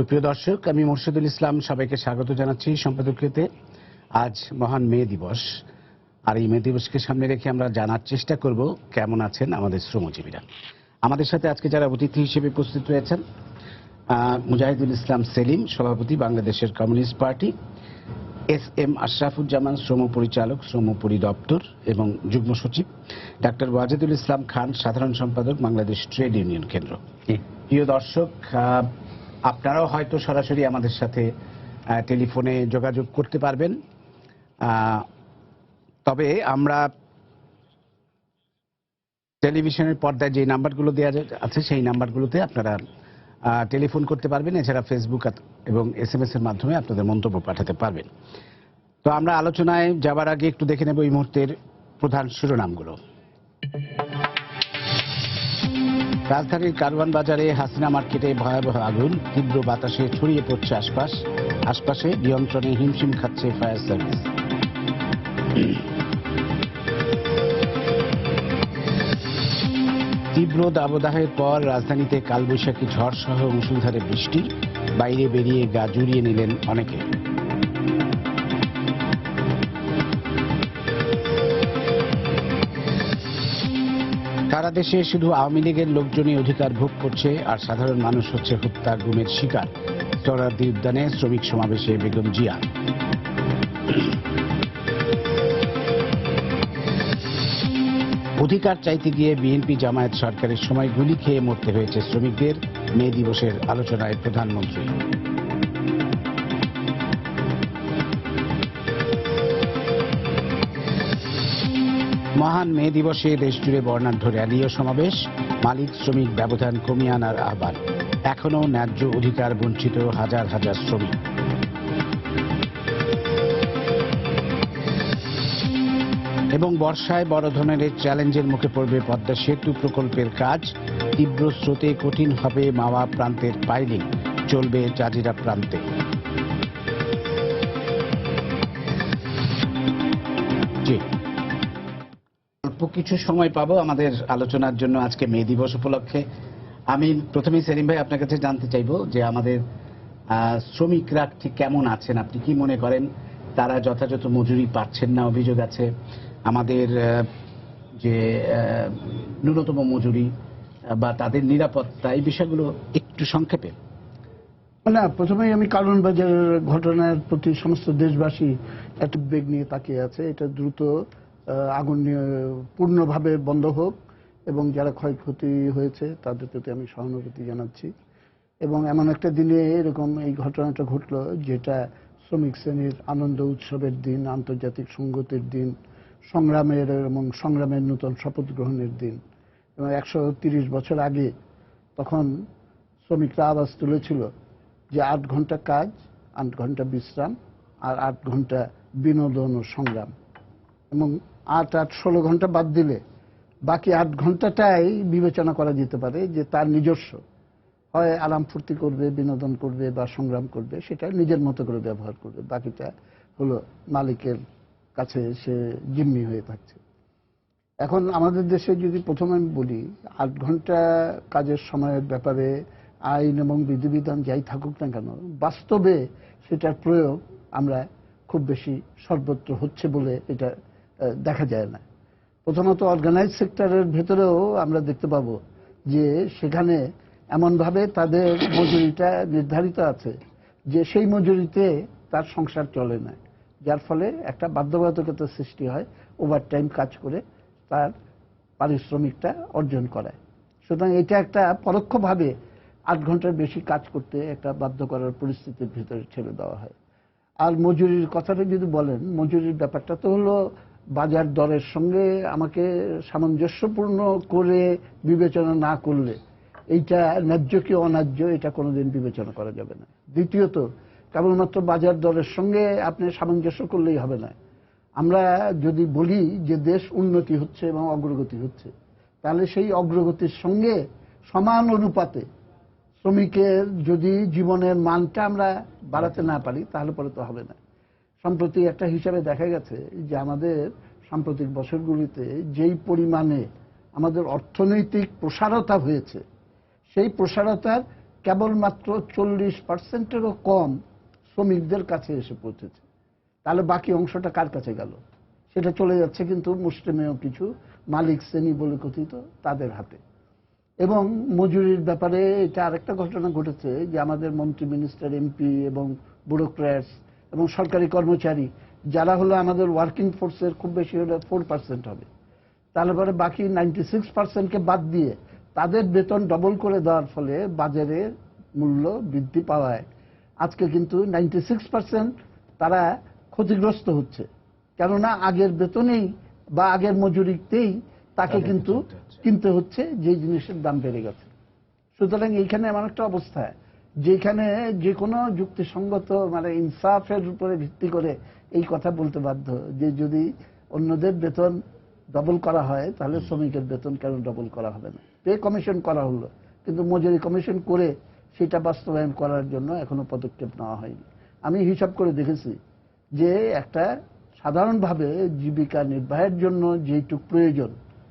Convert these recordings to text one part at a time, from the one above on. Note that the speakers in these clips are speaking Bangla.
সুপ্রিয় দর্শক, আমি মোর্শেদুল ইসলাম সবাইকে স্বাগত জানাচ্ছি সম্পাদকীয়তে। আজ মহান মে দিবস, আর এই মে দিবসকে সামনে রেখে আমরা জানার চেষ্টা করব কেমন আছেন আমাদের শ্রমজীবীরা। আমাদের সাথে আজকে যারা অতিথি হিসেবে উপস্থিত রয়েছেন, মুজাহিদুল ইসলাম সেলিম, সভাপতি বাংলাদেশের কমিউনিস্ট পার্টি, এস.এম. আশরাফুজ্জামান, শ্রম পরিচালক, শ্রম পরিদপ্তর এবং যুগ্ম সচিব, ডাক্তার ওয়াজেদুল ইসলাম খান, সাধারণ সম্পাদক, বাংলাদেশ ট্রেড ইউনিয়ন কেন্দ্র। প্রিয় দর্শক, আপনারাও হয়তো সরাসরি আমাদের সাথে টেলিফোনে যোগাযোগ করতে পারবেন, তবে আমরা টেলিভিশনের পর্দায় যে নাম্বারগুলো দেওয়া আছে সেই নাম্বারগুলোতে আপনারা টেলিফোন করতে পারবেন। এছাড়া ফেসবুক এবং SMS এর মাধ্যমে আপনাদের মন্তব্য পাঠাতে পারবেন। তো আমরা আলোচনায় যাবার আগে একটু দেখে নেব এই মুহূর্তের প্রধান শিরোনামগুলো। রাজধানীর কারওয়ান বাজারে হাসিনা মার্কেটে ভয়াবহ আগুন, তীব্র বাতাসে ছড়িয়ে পড়ছে আশপাশে, নিয়ন্ত্রণে হিমশিম খাচ্ছে ফায়ার সার্ভিস। তীব্র দাবদাহের পর রাজধানীতে কালবৈশাখী ঝড় সহ মুষলধারে বৃষ্টি, বাইরে বেরিয়ে গা জুড়িয়ে নিলেন অনেকে। সারা দেশে শুধু আওয়ামী লীগের লোকজনই অধিকার ভোগ করছে, আর সাধারণ মানুষ হচ্ছে হত্যা গুমের শিকার। সোহরাওয়ার্দী উদ্যানে শ্রমিক সমাবেশে বেগম জিয়া। অধিকার চাইতে গিয়ে বিএনপি জামায়াত সরকারের সময় গুলি খেয়ে মরতে হয়েছে শ্রমিকদের, মে দিবসের আলোচনায় প্রধানমন্ত্রী। মহান মে দিবসে দেশজুড়ে বর্ণাঢ্য র্যালি ও সমাবেশ, মালিক শ্রমিক ব্যবধান কমিয়ে আনার আহ্বান। এখনও ন্যায্য অধিকার বঞ্চিত হাজার হাজার শ্রমিক। এবং বর্ষায় বড় ধরনের চ্যালেঞ্জের মুখে পড়বে পদ্মা সেতু প্রকল্পের কাজ। তীব্র স্রোতে কঠিন হবে মাওয়া প্রান্তের পাইলিং, চলবে জাজিরা প্রান্তে। অল্প কিছু সময় পাবো আমাদের আলোচনার জন্য আজকে মে দিবস উপলক্ষে। আমি প্রথমেই সেলিম ভাই আপনার কাছে জানতে চাইবো যে আমাদের শ্রমিকরা ঠিক কেমন আছেন, আপনি কি মনে করেন তারা যথাযথ মজুরি পাচ্ছেন না? অভিযোগ আছে আমাদের যে ন্যূনতম মজুরি বা তাদের নিরাপত্তা, এই বিষয়গুলো একটু সংক্ষেপে। না, প্রথমেই আমি কারওয়ান বাজারের ঘটনার প্রতি সমস্ত দেশবাসী একটু উদ্বেগ নিয়ে তাকিয়ে আছে। এটা দ্রুত আগুন পূর্ণভাবে বন্ধ হোক এবং যারা ক্ষয়ক্ষতি হয়েছে তাদের প্রতি আমি সহানুভূতি জানাচ্ছি। এবং এমন একটা দিনে এরকম এই ঘটনাটা ঘটলো যেটা শ্রমিক শ্রেণীর আনন্দ উৎসবের দিন, আন্তর্জাতিক সংগতির দিন, সংগ্রামের নতুন শপথ গ্রহণের দিন। এবং 130 বছর আগে তখন শ্রমিকরা আওয়াজ তুলেছিল যে 8 ঘন্টা কাজ, 8 ঘন্টা বিশ্রাম, আর 8 ঘন্টা বিনোদন ও সংগ্রাম। এবং 8-16 ঘন্টা বাদ দিলে বাকি 8 ঘন্টাটাই বিবেচনা করা যেতে পারে যে তার নিজস্ব, হয় আরাম ফুর্তি করবে, বিনোদন করবে বা সংগ্রাম করবে, সেটা নিজের মতো করে ব্যবহার করবে। বাকিটা হলো মালিকের কাছে সে জিম্মি হয়ে থাকছে। এখন আমাদের দেশে যদি প্রথমে আমি বলি, 8 ঘন্টা কাজের সময়ের ব্যাপারে আইন এবং বিধিবিধান যাই থাকুক না কেন, বাস্তবে সেটার প্রয়োগ আমরা খুব বেশি সর্বত্র হচ্ছে বলে এটা দেখা যায় না। প্রথমত অর্গানাইজ সেক্টরের ভেতরেও আমরা দেখতে পাবো যে সেখানে এমনভাবে তাদের মজুরিটা নির্ধারিত আছে যে সেই মজুরিতে তার সংসার চলে না, যার ফলে একটা বাধ্যবাধকতার সৃষ্টি হয় ওভারটাইম কাজ করে তার পারিশ্রমিকটা অর্জন করায়। সুতরাং এটা একটা পরোক্ষভাবে 8 ঘন্টার বেশি কাজ করতে একটা বাধ্য করার পরিস্থিতির ভিতরে ছেড়ে দেওয়া হয়। আর মজুরির কথাটা যদি বলেন, মজুরির ব্যাপারটা তো হলো বাজার দরের সঙ্গে আমাকে সামঞ্জস্যপূর্ণ করে বিবেচনা না করলে এইটা ন্যায্য কি অন্যায্য এটা কোনোদিন বিবেচনা করা যাবে না। দ্বিতীয়ত, কেবলমাত্র বাজার দরের সঙ্গে আপনি সামঞ্জস্য করলেই হবে না। আমরা যদি বলি যে দেশ উন্নতি হচ্ছে এবং অগ্রগতি হচ্ছে, তাহলে সেই অগ্রগতির সঙ্গে সমান অনুপাতে শ্রমিকের যদি জীবনের মানটা আমরা বাড়াতে না পারি তাহলে পরে তো হবে না। সম্প্রতি একটা হিসাবে দেখা গেছে যে আমাদের সাম্প্রতিক বছরগুলিতে যেই পরিমাণে আমাদের অর্থনৈতিক প্রসারতা হয়েছে, সেই প্রসারতার কেবলমাত্র 40%-এরও কম শ্রমিকদের কাছে এসে পৌঁছেছে। তাহলে বাকি অংশটা কার কাছে গেল? সেটা চলে যাচ্ছে কিন্তু মুষ্টিমেয় কিছু মালিক শ্রেণী বলে কথিত তাদের হাতে। এবং মজুরির ব্যাপারে এটা আরেকটা ঘটনা ঘটেছে যে আমাদের মন্ত্রী, মিনিস্টার, এমপি এবং ব্যুরোক্র্যাটস এবং সরকারি কর্মচারী যারা হলো আমাদের ওয়ার্কিং ফোর্সের খুব বেশি হলে 4% হবে, তাহলে পরে বাকি 96%কে বাদ দিয়ে তাদের বেতন ডবল করে দেওয়ার ফলে বাজারে মূল্য বৃদ্ধি পাওয়ায় আজকে কিন্তু 96% তারা ক্ষতিগ্রস্ত হচ্ছে। কেননা আগের বেতনেই বা আগের মজুরিতেই তাকে কিন্তু কিনতে হচ্ছে যে জিনিসের দাম বেড়ে গেছে। সুতরাং এইখানে এমন একটা অবস্থা যেখানে যে কোনো যুক্তিসঙ্গত মানে ইনসাফের উপরে ভিত্তি করে এই কথা বলতে বাধ্য যে যদি অন্যদের বেতন ডবল করা হয় তাহলে শ্রমিকের বেতন কেন ডবল করা হবে না? পে কমিশন করা হলো, কিন্তু মজুরি কমিশন করে সেটা বাস্তবায়ন করার জন্য এখনো পদক্ষেপ নেওয়া হয়নি। আমি হিসাব করে দেখেছি যে একটা সাধারণভাবে জীবিকা নির্বাহের জন্য যেটুক প্রয়োজন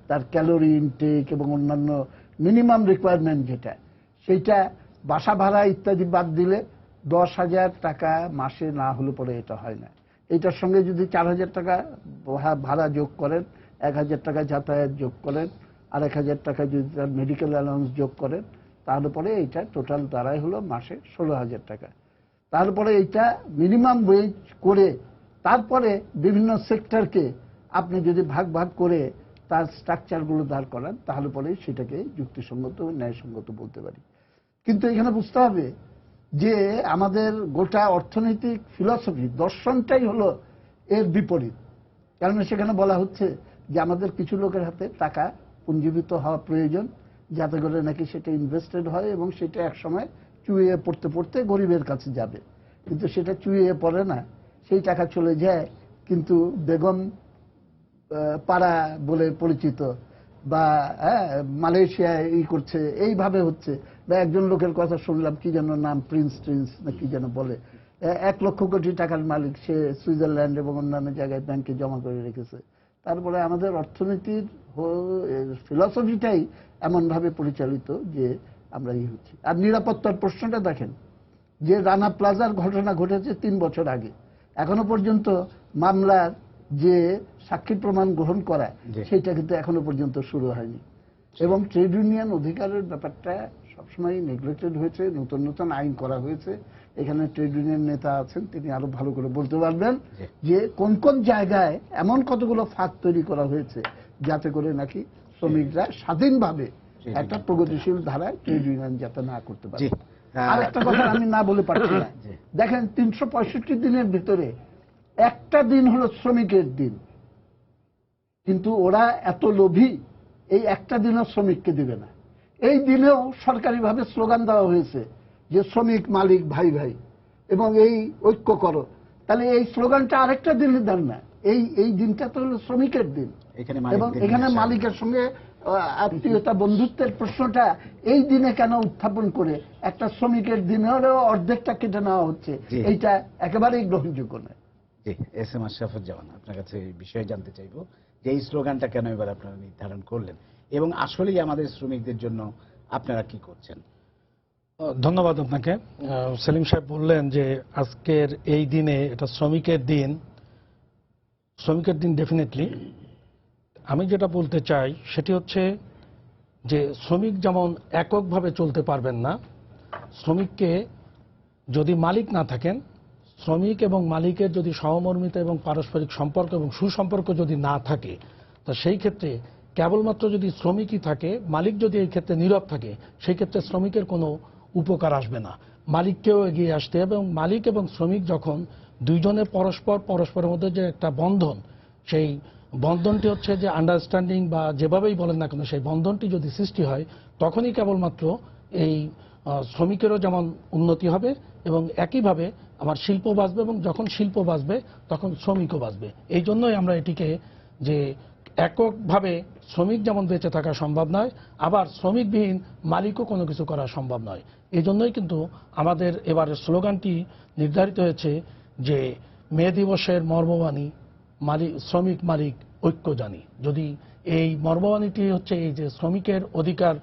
তার ক্যালোরি ইনটেক এবং অন্যান্য মিনিমাম রিকোয়ারমেন্ট যেটা, সেইটা বাসা ভাড়া ইত্যাদি বাদ দিলে 10,000 টাকা মাসে না হলে পরে এটা হয় না। এটার সঙ্গে যদি 4,000 টাকা ভাড়া যোগ করেন, 1,000 টাকা যাতায়াত যোগ করেন, আর 1,000 টাকা যদি তার মেডিকেল অ্যালাউন্স যোগ করেন, তাহলে পরে এইটা টোটাল দাঁড়ায় হলো মাসে 16,000 টাকা। তারপরে এইটা মিনিমাম ওয়েজ করে তারপরে বিভিন্ন সেক্টরকে আপনি যদি ভাগ ভাগ করে তার স্ট্রাকচারগুলো দাঁড় করান তাহলে পরে সেটাকে যুক্তিসঙ্গত ও ন্যায়সঙ্গত বলতে পারি। কিন্তু এখানে বুঝতে হবে যে আমাদের গোটা অর্থনৈতিক ফিলসফি দর্শনটাই হলো এর বিপরীত। কারণ সেখানে বলা হচ্ছে যে আমাদের কিছু লোকের হাতে টাকা পুঞ্জীভূত হওয়া প্রয়োজন যাতে করে নাকি সেটা ইনভেস্টেড হয় এবং সেটা একসময় চুইয়ে পড়তে পড়তে গরিবের কাছে যাবে। কিন্তু সেটা চুইয়ে পড়ে না, সেই টাকা চলে যায় কিন্তু বেগম পাড়া বলে পরিচিত বা মালয়েশিয়ায় করছে এইভাবে হচ্ছে। বা একজন লোকের কথা শুনলাম কি যেন নাম, প্রিন্স না কি যেন বলে, 1 লক্ষ কোটি টাকার মালিক, সে সুইজারল্যান্ড এবং অন্যান্য জায়গায় ব্যাংকে জমা করে রেখেছে। তারপরে আমাদের অর্থনীতির ফিলসফিটাই এমনভাবে পরিচালিত যে আমরা হচ্ছি। আর নিরাপত্তার প্রশ্নটা দেখেন যে রানা প্লাজার ঘটনা ঘটেছে 3 বছর আগে, এখনো পর্যন্ত মামলার যে সাক্ষী প্রমাণ গ্রহণ করা সেটা কিন্তু এখনো পর্যন্ত শুরু হয়নি। এবং ট্রেড ইউনিয়ন অধিকারের ব্যাপারটা সবসময় নেগলেক্টেড হয়েছে। নতুন নতুন আইন করা হয়েছে, এখানে ট্রেড ইউনিয়ন নেতা আছেন, তিনি আরো ভালো করে বলতে পারবেন যে কোন কোন জায়গায় এমন কতগুলো ফাঁক তৈরি করা হয়েছে যাতে করে নাকি শ্রমিকরা স্বাধীনভাবে একটা প্রগতিশীল ধারায় ট্রেড ইউনিয়ন যাতে না করতে পারে। আর একটা কথা আমি না বলে পারছি না, দেখেন 365 দিনের ভিতরে একটা দিন হলো শ্রমিকের দিন, কিন্তু ওরা এত লোভী এই একটা দিনও শ্রমিককে দিবে না। এই দিনেও সরকারিভাবে স্লোগান দেওয়া হয়েছে যে শ্রমিক মালিক ভাই ভাই এবং এই ঐক্য করো। তাহলে এই স্লোগানটা আরেকটা দিনে দেন না, এই দিনটা তো হলো শ্রমিকের দিন এবং এখানে মালিকের সঙ্গে আত্মীয়তা বন্ধুত্বের প্রশ্নটা এই দিনে কেন উত্থাপন করে একটা শ্রমিকের দিনেরও অর্ধেকটা কেটে নেওয়া হচ্ছে, এইটা একেবারেই গ্রহণযোগ্য নয়। জি, এস এম আশরাফুজ্জামান, আপনার কাছে এই বিষয়ে জানতে চাইবো যে এই স্লোগানটা কেন এবার আপনারা নির্ধারণ করলেন এবং আসলেই আমাদের শ্রমিকদের জন্য আপনারা কি করছেন? ধন্যবাদ আপনাকে। সেলিম সাহেব বললেন যে আজকের এই দিনে এটা শ্রমিকের দিন। শ্রমিকের দিন ডেফিনেটলি। আমি যেটা বলতে চাই সেটি হচ্ছে যে শ্রমিক যেমন এককভাবে চলতে পারবেন না, শ্রমিককে যদি মালিক না থাকেন, শ্রমিক এবং মালিকের যদি সহমর্মিতা এবং পারস্পরিক সম্পর্ক এবং সুসম্পর্ক যদি না থাকে, তা সেই ক্ষেত্রে কেবলমাত্র যদি শ্রমিকই থাকে, মালিক যদি এই ক্ষেত্রে নীরব থাকে, সেই ক্ষেত্রে শ্রমিকের কোনো উপকার আসবে না। মালিককেও এগিয়ে আসতে হবে এবং মালিক এবং শ্রমিক যখন দুইজনে পরস্পরের মধ্যে যে একটা বন্ধন, সেই বন্ধনটি হচ্ছে যে আন্ডারস্ট্যান্ডিং বা যেভাবেই বলেন না কেন, সেই বন্ধনটি যদি সৃষ্টি হয় তখনই কেবলমাত্র এই শ্রমিকেরও যেমন উন্নতি হবে এবং একইভাবে আমার শিল্প বাঁচবে এবং যখন শিল্প বাঁচবে তখন শ্রমিকও বাঁচবে। এই জন্যই আমরা এটিকে যে এককভাবে শ্রমিক যেমন বেঁচে থাকা সম্ভব নয়, আবার শ্রমিকবিহীন মালিকও কোনো কিছু করা সম্ভব নয়। এই জন্যই কিন্তু আমাদের এবারের স্লোগানটি নির্ধারিত হয়েছে যে মে দিবসের মর্মবাণী শ্রমিক মালিক ঐক্য জানি। যদি এই মর্মবাণীটি হচ্ছে এই যে শ্রমিকের অধিকার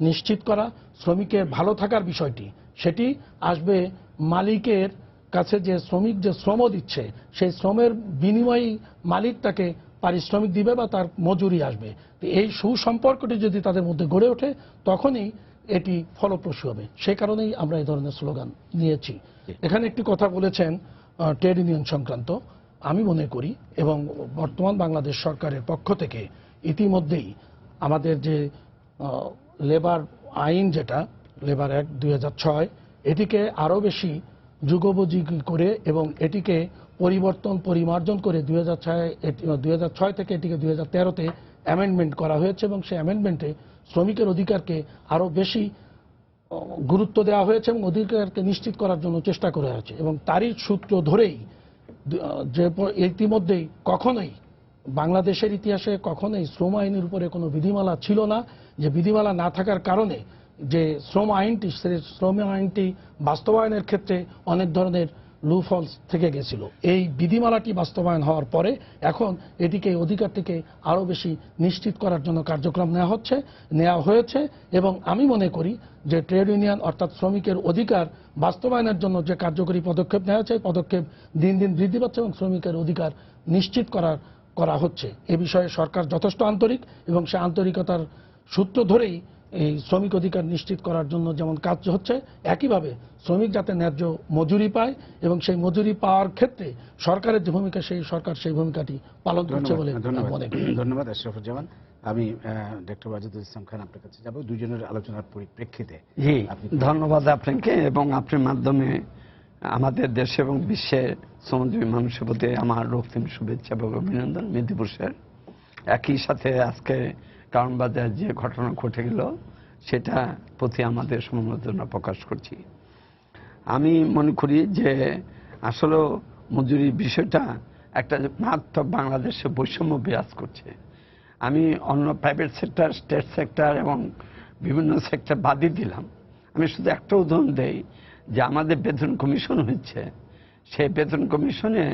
নিশ্চিত করা, শ্রমিকের ভালো থাকার বিষয়টি, সেটি আসবে মালিকের কাছে, যে শ্রমিক যে শ্রম দিচ্ছে সেই শ্রমের বিনিময়ে মালিক তাকে পারিশ্রমিক দিবে বা তার মজুরি আসবে। তো এই সুসম্পর্কটি যদি তাদের মধ্যে গড়ে ওঠে তখনই এটি ফলপ্রসূ হবে। সেই কারণেই আমরা এই ধরনের স্লোগান নিয়েছি। এখানে একটি কথা বলেছেন ট্রেড ইউনিয়ন সংক্রান্ত। আমি মনে করি এবং বর্তমান বাংলাদেশ সরকারের পক্ষ থেকে ইতিমধ্যেই আমাদের যে লেবার আইন, যেটা লেবার অ্যাক্ট 2006, এটিকে আরো বেশি যুগোপযোগী করে এবং এটিকে পরিমার্জন করে 2006 থেকে এটিকে 2013-তে অ্যামেন্ডমেন্ট করা হয়েছে এবং সেই অ্যামেন্ডমেন্টে শ্রমিকের অধিকারকে আরো বেশি গুরুত্ব দেওয়া হয়েছে এবং অধিকারকে নিশ্চিত করার জন্য চেষ্টা করা হয়েছে। এবং তারই সূত্র ধরেই যে ইতিমধ্যেই কখনোই বাংলাদেশের ইতিহাসে কখনোই শ্রম আইনের উপরে কোনো বিধিমালা ছিল না, যে বিধিমালা না থাকার কারণে যে শ্রম আইনটি বাস্তবায়নের ক্ষেত্রে অনেক ধরনের লুফলস থেকে গেছিল। এই বিধিমালাটি বাস্তবায়ন হওয়ার পরে এখন এটিকে অধিকারটিকে আরো বেশি নিশ্চিত করার জন্য কার্যক্রম নেওয়া হয়েছে এবং আমি মনে করি যে ট্রেড ইউনিয়ন অর্থাৎ শ্রমিকের অধিকার বাস্তবায়নের জন্য যে কার্যকরী পদক্ষেপ নেওয়া হয়েছে, পদক্ষেপ দিন দিন বৃদ্ধি পাচ্ছে এবং শ্রমিকের অধিকার নিশ্চিত করা হচ্ছে। এ বিষয়ে সরকার যথেষ্ট আন্তরিক এবং সে আন্তরিকতার সূত্র ধরেই এই শ্রমিক অধিকার নিশ্চিত করার জন্য যেমন কাজ হচ্ছে, একইভাবে শ্রমিক যাতে ন্যায্য মজুরি পায় এবং সেই মজুরি পাওয়ার ক্ষেত্রে সরকারের যে ভূমিকা, সরকার সেই ভূমিকাটি পালন করছে বলে মনে করি। ধন্যবাদ আশরাফুজ্জামান। আমি ডক্টর ওয়াজেদুল ইসলাম খান আপনার কাছে যাব দুজনের আলোচনার পরিপ্রেক্ষিতে। জি, ধন্যবাদ আপনাকে এবং আপনার মাধ্যমে আমাদের দেশে এবং বিশ্বের শ্রমজীবী মানুষের প্রতি আমার রক্তিম শুভেচ্ছা এবং অভিনন্দন মে দিবসের। একই সাথে আজকে কারণ বাজার যে ঘটনা ঘটে গেল সেটা প্রতি আমাদের সমবেদনা প্রকাশ করছি। আমি মনে করি যে আসলে মজুরির বিষয়টা একটা মারাত্মক বাংলাদেশে বৈষম্য বিরাজ করছে। আমি অন্য প্রাইভেট সেক্টর, স্টেট সেক্টর এবং বিভিন্ন সেক্টর বাদই দিলাম। আমি শুধু একটা উদাহরণ দেই যে আমাদের বেতন কমিশন হচ্ছে, সেই বেতন কমিশনে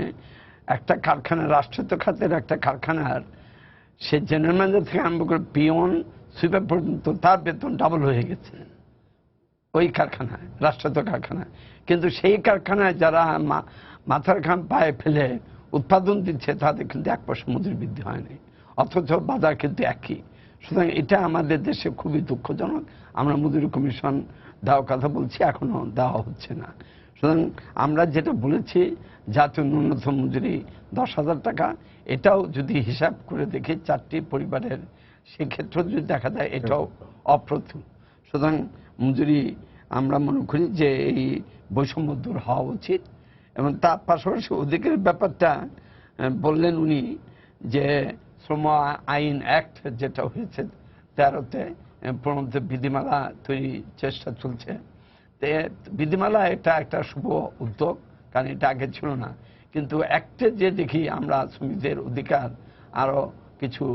একটা কারখানা, রাষ্ট্রায়ত্ত খাতের একটা কারখানার সে জেনারেল ম্যানেজার থেকে আরম্ভ করে পিয়ন, সুইপার পর্যন্ত তার বেতন ডাবল হয়ে গেছে ওই কারখানায়, রাষ্ট্রায়ত্ত কারখানায়। কিন্তু সেই কারখানায় যারা মাথার ঘাম পায়ে ফেলে উৎপাদন দিচ্ছে তাদের কিন্তু 1% মজুরি বৃদ্ধি হয়নি, অথচ বাজার কিন্তু একই। সুতরাং এটা আমাদের দেশে খুবই দুঃখজনক। আমরা মজুরি কমিশন দেওয়ার কথা বলছি, এখনো দেওয়া হচ্ছে না। সুতরাং আমরা যেটা বলেছি জাতীয় ন্যূনতম মজুরি 10,000 টাকা, এটাও যদি হিসাব করে দেখি 4টি পরিবারের, সেক্ষেত্রে যদি দেখা যায় এটাও অপ্রতুল। সুতরাং মজুরি আমরা মনে করি যে এই বৈষম্য দূর হওয়া উচিত এবং তার পাশাপাশি অধিকারের ব্যাপারটা বললেন উনি যে শ্রম আইন অ্যাক্ট যেটা হয়েছে 13-তে প্রণীত বিধিমালা তৈরির চেষ্টা চলছে। বিধিমালা এটা একটা শুভ উদ্যোগ, কারণ এটা আগে ছিল না। কিন্তু অ্যাক্টে যে দেখি আমরা শ্রমিকদের অধিকার আরো কিছু,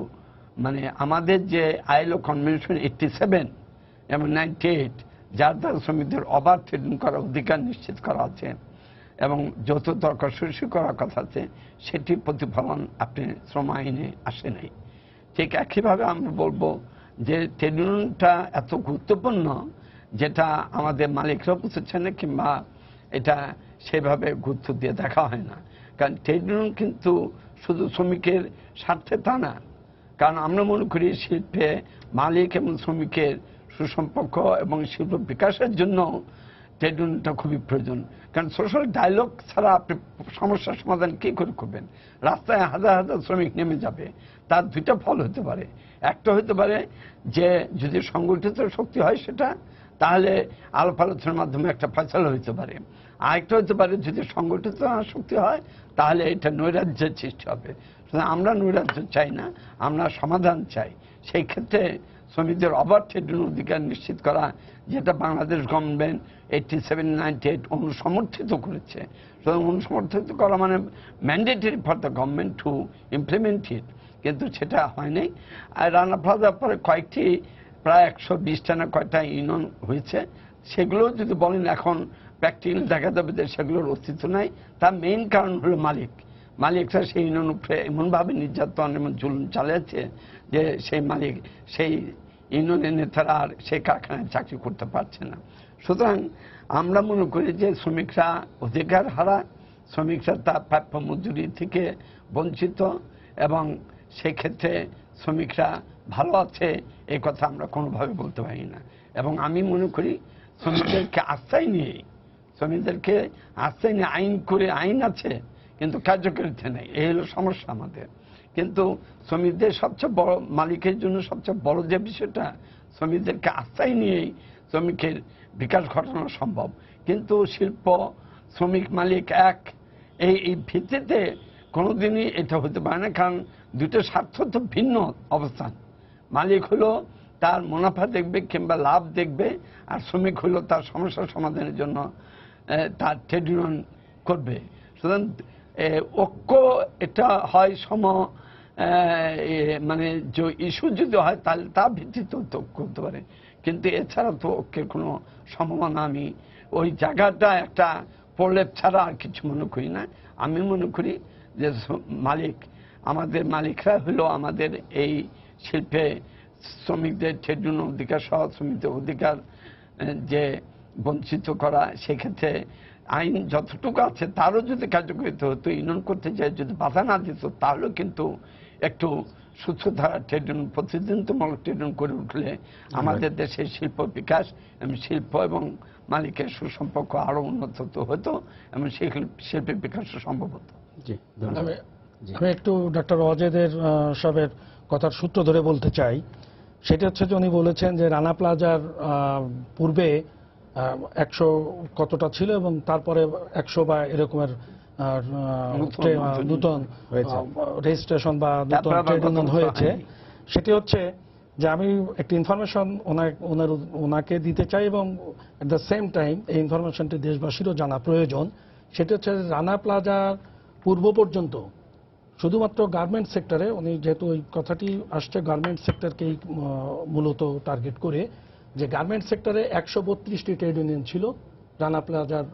মানে আমাদের যে আইএলও কনভেনশন 87 এবং 98, যার দ্বারা শ্রমিকদের ওভার ট্রেডিং করার অধিকার নিশ্চিত করা আছে এবং যত দরকার সৃষ্টি করার কথা আছে, সেটি প্রতিফলন আপনি শ্রম আইনে আসে নাই। ঠিক একইভাবে আমরা বলবো যে ট্রেড ইউনিয়নটা এত গুরুত্বপূর্ণ, যেটা আমাদের মালিকরা বুঝেছেন না কিংবা এটা সেভাবে গুরুত্ব দিয়ে দেখা হয় না। কারণ ট্রেড ইউনিয়ন কিন্তু শুধু শ্রমিকের স্বার্থে তা না, কারণ আমরা মনে করি শিল্পে মালিক এবং শ্রমিকের সুসম্পর্ক এবং শিল্প বিকাশের জন্য ট্রেড ইউনিয়নটা খুবই প্রয়োজন। কারণ সোশ্যাল ডায়ালগ ছাড়া আপনি সমস্যার সমাধান কি করে করবেন? রাস্তায় হাজার হাজার শ্রমিক নেমে যাবে, তার দুইটা ফল হতে পারে। একটা হতে পারে যে যদি সংগঠিত শক্তি হয় সেটা, তাহলে আলাপ আলোচনার মাধ্যমে একটা ফয়সালা হতে পারে। আরেকটা হতে পারে যদি সংগঠিত শক্তি হয় তাহলে এটা নৈরাজ্যের সৃষ্টি হবে। আমরা নৈরাজ্য চাই না, আমরা সমাধান চাই। সেই ক্ষেত্রে শ্রমিকদের ওভার ট্রেডিং অধিকার নিশ্চিত করা, যেটা বাংলাদেশ গভর্নমেন্ট 87-98 অনুসমর্থিত করেছে। সুতরাং অনুসমর্থিত করা মানে mandatory for the government to implement it, কিন্তু সেটা হয়নি। আর রানা প্লাজার পরে কয়েকটি প্রায় 120টা না কয়টা ইউনিয়ন হয়েছে, সেগুলো যদি বলেন এখন প্র্যাকটিক্যালি দেখা যাবে যে সেগুলোর অস্তিত্ব নাই। তার মেইন কারণ হলো মালিকরা সেই ইউনিয়ন উপরে এমনভাবে নির্যাতন এবং জুলুম চালিয়েছে যে সেই মালিক সেই ইউনিয়নের নেতারা আর সেই কারখানায় চাকরি করতে পারছে না। সুতরাং আমরা মনে করি যে শ্রমিকরা অধিকার হারা, শ্রমিকরা তার প্রাপ্য মজুরি থেকে বঞ্চিত, এবং সেক্ষেত্রে শ্রমিকরা ভালো আছে এই কথা আমরা কোনোভাবে বলতে পারি না। এবং আমি মনে করি শ্রমিকদেরকে আশ্রয় নিয়ে আইন করে, আইন আছে কিন্তু কার্যকারিতা নেই, এই হলো সমস্যা আমাদের। কিন্তু শ্রমিকদের সবচেয়ে বড়, মালিকের জন্য সবচেয়ে বড় যে বিষয়টা, শ্রমিকদেরকে আশ্রয় নিয়েই শ্রমিকের বিকাশ ঘটানো সম্ভব। কিন্তু শিল্প, শ্রমিক, মালিক এক, এই ভিত্তিতে কোনোদিনই এটা হতে পারে না, কারণ দুটো স্বার্থ তো ভিন্ন অবস্থান। মালিক হলো তার মুনাফা দেখবে কিংবা লাভ দেখবে, আর শ্রমিক হলো তার সমস্যার সমাধানের জন্য তার ট্রেড ইউনিয়ন করবে। সুতরাং ঐক্য এটা হয় মানে যে ইস্যু যদি হয় তাহলে তার ভিত্তিতে ঐক্য হতে পারে, কিন্তু এছাড়া তো ঐক্যের কোনো সম্ভাবনা আমি ওই জায়গাটা একটা প্রলেপ ছাড়া আর কিছু মনে করি না। আমি মনে করি যে আমাদের মালিকরা হলো আমাদের এই শিল্পে শ্রমিকদের ট্রেড ইউনিয়ন অধিকার সহ শ্রমিকদের অধিকার যে বঞ্চিত করা, সেক্ষেত্রে আইন যতটুকু আছে তারও যদি কার্যকরিত হতো, ইউনিয়ন করতে যায় যদি বাধা না দিত, তাহলেও কিন্তু একটু সুস্থ ধারা ট্রেড ইউনিয়ন, প্রতিনিধিত্বমূলক ট্রেড ইউনিয়ন করে উঠলে আমাদের দেশের শিল্প বিকাশ এবং শিল্প এবং মালিকের সুসম্পর্ক আরো উন্নত হতো এবং সেই শিল্পের বিকাশও সম্ভব হতো। আমি একটু ডক্টর ওয়াজেদের সাহেবের কথার সূত্র ধরে বলতে চাই, সেটা হচ্ছে যে উনি বলেছেন যে রানা প্লাজার পূর্বে 100 কতটা ছিল এবং তারপরে 100 বা এরকমের নতুন রেজিস্ট্রেশন বা নতুন ট্রেড ইউনিয়ন হয়েছে। সেটি হচ্ছে যে আমি একটি ইনফরমেশন ওনাকে দিতে চাই এবং এট দ্য সেম টাইম এই ইনফরমেশনটি দেশবাসীরও জানা প্রয়োজন। সেটি হচ্ছে রানা প্লাজার পূর্ব পর্যন্ত শুধুমাত্র গার্মেন্ট সেক্টরে, উনি যেহেতু ওই কথাটি আসছে গার্মেন্ট সেক্টরকেই মূলত টার্গেট করে, যে গার্মেন্ট সেক্টরে 132টি ট্রেড ইউনিয়ন ছিল রানা প্লাজার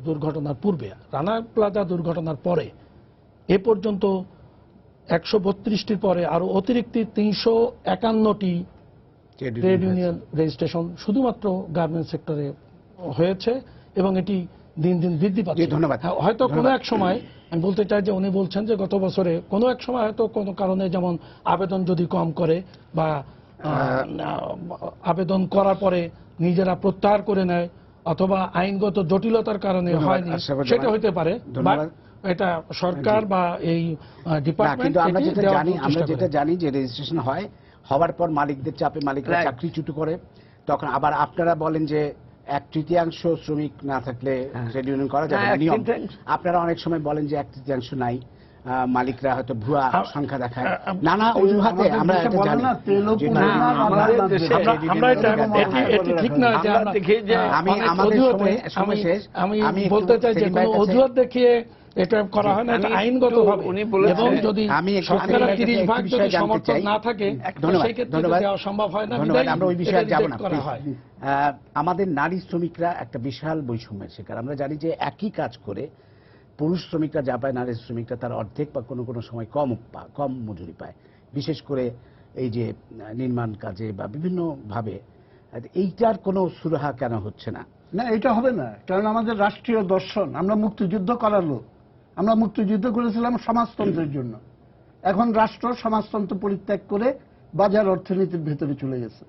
দুর্ঘটনার পূর্বে। রানা প্লাজা দুর্ঘটনার পরে এ পর্যন্ত 132টির পরে আরো অতিরিক্ত 351টি ট্রেড ইউনিয়ন রেজিস্ট্রেশন শুধুমাত্র গার্মেন্ট সেক্টরে হয়েছে এবং এটি দিন দিন বৃদ্ধি পাচ্ছে। ধন্যবাদ। হয়তো কোনো এক সময় আমি বলতে চাই যে উনি বলছেন যে গত বছরে কোনো এক সময় হয়তো কোনো কারণে, যেমন আবেদন যদি কম করে বা আবেদন করার পরে নিজেরা প্রত্যাহার করে নেয় অথবা আইনগত জটিলতার কারণে হয়নি, সেটা হতে পারে। এটা সরকার বা এই ডিপার্টমেন্ট, আমরা যেটা জানি যে রেজিস্ট্রেশন হওয়ার পর মালিকদের চাপে মালিকরা চাকরিচ্যুত করে, তখন আবার আপনারা বলেন যে 1/3 শ্রমিক না থাকলে ট্রেড ইউনিয়ন করা যাবে না, নিয়ম। আপনারা অনেক সময় বলেন যে 1/3 নাই, মালিকরা হয়তো ভুয়া সংখ্যা দেখায়, নানা অজুহাতে। আমরা এটা জানি, আমি বলতে চাই যে কোনো অজুহাত দেখিয়ে এটা করা হয় না, এটা আইনগত ভাবে। এবং যদি সরকারের 30% যদি সমর্থন না থাকে সেই ক্ষেত্রে দেওয়া সম্ভব হয় না। আমরা ওই বিষয়ে যাব না। আমাদের নারী শ্রমিকরা একটা বিশাল বৈষম্যের শিকার। আমরা জানি যে একই কাজ করে পুরুষ শ্রমিকরা যা পায় নারী শ্রমিকরা তার অর্ধেক বা কোনো কোনো সময় কম মজুরি পায়, বিশেষ করে এই যে নির্মাণ কাজে বা বিভিন্ন ভাবে। এইটার কোনো সুরাহা কেন হচ্ছে না? না, এটা হবে না, কারণ আমাদের রাষ্ট্রীয় দর্শন, আমরা মুক্তিযুদ্ধ করালো, আমরা মুক্তিযুদ্ধ করেছিলাম সমাজতন্ত্রের জন্য। এখন রাষ্ট্র সমাজতন্ত্র পরিত্যাগ করে বাজার অর্থনীতির ভেতরে চলে গেছে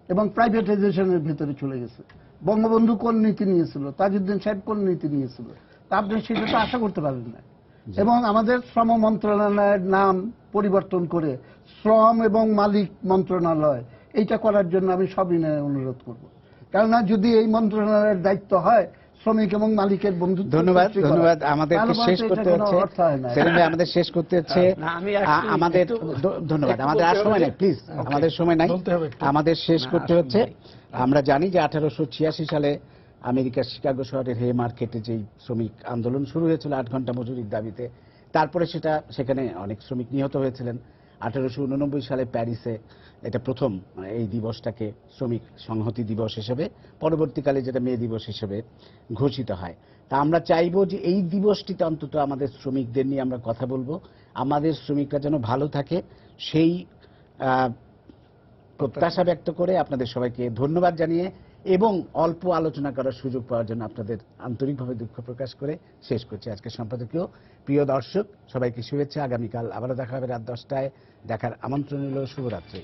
এবং প্রাইভেটাইজেশনের ভেতরে চলে গেছে। বঙ্গবন্ধু কোন নীতি নিয়েছিল, তাজউদ্দিন সাহেব কোন নীতি নিয়েছিল, তা আপনি সেটা তো আশা করতে পারেন না। এবং আমাদের শ্রম মন্ত্রণালয়ের নাম পরিবর্তন করে শ্রম এবং মালিক মন্ত্রণালয় এইটা করার জন্য আমি সবিনয়ে অনুরোধ করব। কেননা যদি এই মন্ত্রণালয়ের দায়িত্ব হয় শ্রমিক এবং মালিকের বন্ধুত্ব। ধন্যবাদ। আমাদেরকে শেষ করতে হচ্ছে, সেলিম ভাই আমাদের শেষ করতে হচ্ছে। আমাদের ধন্যবাদ, আমাদের আর সময় নাই, প্লিজ আমাদের সময় নাই, আমাদের শেষ করতে হচ্ছে। আমরা জানি যে 1886 সালে আমেরিকার শিকাগো শহরের হে মার্কেটে যে শ্রমিক আন্দোলন শুরু হয়েছিল 8 ঘন্টা মজুরির দাবিতে, তারপরে সেখানে অনেক শ্রমিক নিহত হয়েছিলেন। 1889 সালে প্যারিসে এটা প্রথম এই দিবসটাকে শ্রমিক সংহতি দিবস হিসেবে, পরবর্তীকালে যেটা মে দিবস হিসেবে ঘোষিত হয়। তা আমরা চাইবো যে এই দিবসটিতে অন্তত আমাদের শ্রমিকদের নিয়ে আমরা কথা বলবো, আমাদের শ্রমিকরা যেন ভালো থাকে সেই প্রত্যাশা ব্যক্ত করে আপনাদের সবাইকে ধন্যবাদ জানিয়ে এবং অল্প আলোচনা করার সুযোগ পাওয়ার জন্য আপনাদের আন্তরিকভাবে দুঃখ প্রকাশ করে শেষ করছি আজকের সম্পাদকীয়। প্রিয় দর্শক, সবাইকে শুভেচ্ছা। আগামীকাল আবারও দেখা হবে রাত 10টায়। দেখার আমন্ত্রণ রইল। শুভরাত্রি।